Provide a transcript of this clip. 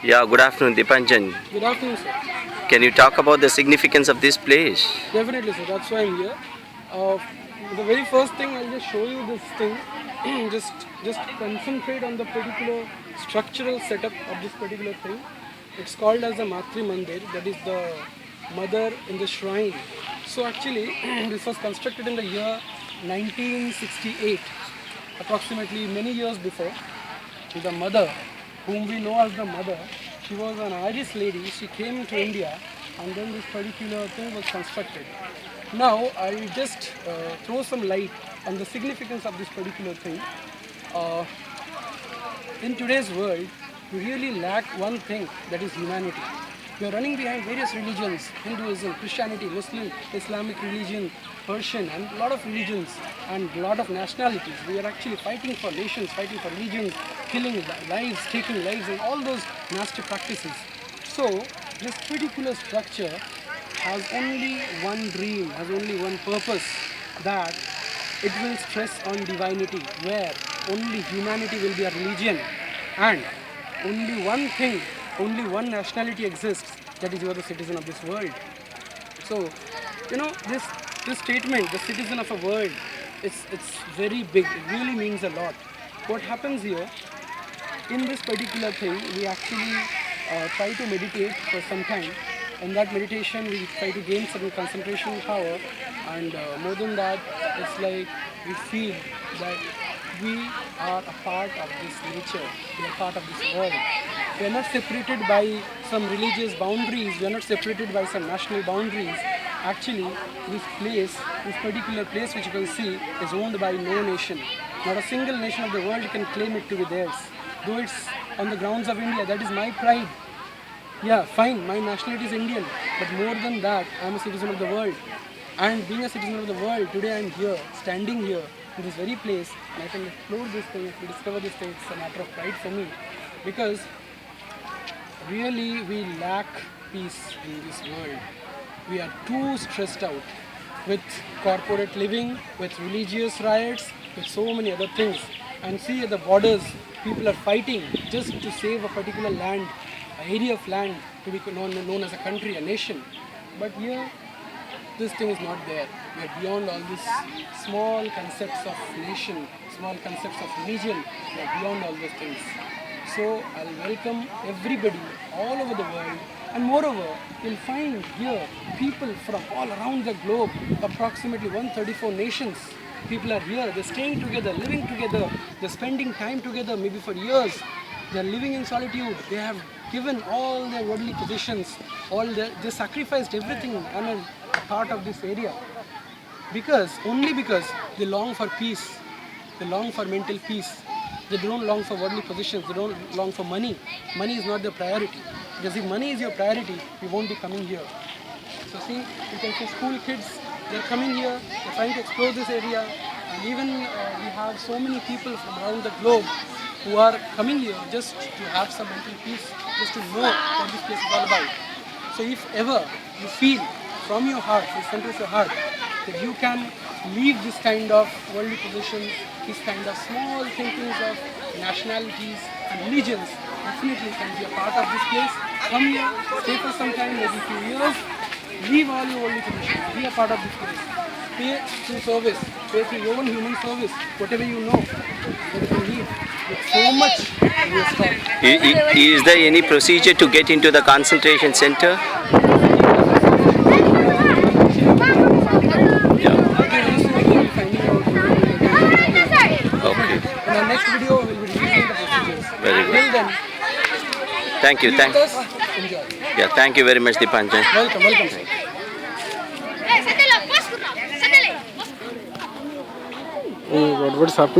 Yeah, good afternoon, Dipanjan. Good afternoon, sir. Can you talk about the significance of this place? Definitely, sir. That's why I'm here. Uh, the very first thing, I'll just show you this thing. just concentrate on the particular structural setup of this particular thing. It's called as the Matri Mandir. That is the mother in the shrine. So actually, this was constructed in the year 1968, approximately many years before. The mother, whom we know as the mother, she was an Irish lady. She came to India, and then this particular thing was constructed. Now, I'll just throw some light on the significance of this particular thing. Uh, in today's world, we really lack one thing, that is humanity. We are running behind various religions: Hinduism, Christianity, Muslim, Islamic religion, Persian, and a lot of religions and a lot of nationalities. We are actually fighting for nations, fighting for religions, killing lives, taking lives, and all those nasty practices. So, this particular structure has only one dream, has only one purpose, that it will stress on divinity, where only humanity will be a religion, and only one thing, only one nationality exists, that is, you are the citizen of this world. So, this statement, the citizen of a world, it's very big. It really means a lot. What happens here, in this particular thing, we actually try to meditate for some time. In that meditation, we try to gain certain concentration power, and more than that, it's like we feel that we are a part of this nature, we are part of this world. We are not separated by some religious boundaries, we are not separated by some national boundaries. Actually, this place, this particular place which you can see, is owned by no nation. Not a single nation of the world can claim it to be theirs. Though it's on the grounds of India, that is my pride. Yeah, fine, my nationality is Indian, but more than that, I am a citizen of the world. And being a citizen of the world, today I am here, standing here, in this very place, and I can explore this thing, to discover this thing. It's a matter of pride for me, because really we lack peace in this world. We are too stressed out with corporate living, with religious riots, with so many other things. And see, at the borders, people are fighting just to save a particular land, an area of land, to be known as a country, a nation. But here, this thing is not there. We are beyond all these small concepts of nation, small concepts of religion. We are beyond all those things. So I'll welcome everybody all over the world, and moreover, you'll find here people from all around the globe, approximately 134 nations. People are here, they're staying together, living together, they're spending time together, maybe for years. They're living in solitude. They have given all their worldly possessions, they sacrificed everything and are a part of this area. Only because they long for peace, they long for mental peace. They don't long for worldly possessions, they don't long for money. Money is not their priority. Because if money is your priority, you won't be coming here. So see, you can see school kids, they're coming here, they're trying to explore this area. And even we have so many people from around the globe who are coming here just to have some mental peace, just to know what this place is all about. So if ever you feel from your heart, from the center of your heart, that you can leave this kind of worldly possessions, this kind of small thinkings of nationalities and religions, definitely can be a part of this place. Come here, stay for some time, maybe a few years, leave all your worldly possessions, be a part of this place. Pay through service, pay through your own human service, whatever you know, that you can leave with so much wisdom. Is there any procedure to get into the concentration center? Okay. In our next video, we will be reviewing the procedures. Very good. Till then, Thank you. be with us, enjoy. Yeah, thank you very much, Dipanjan. Welcome, sir. Oh my God, what is happening?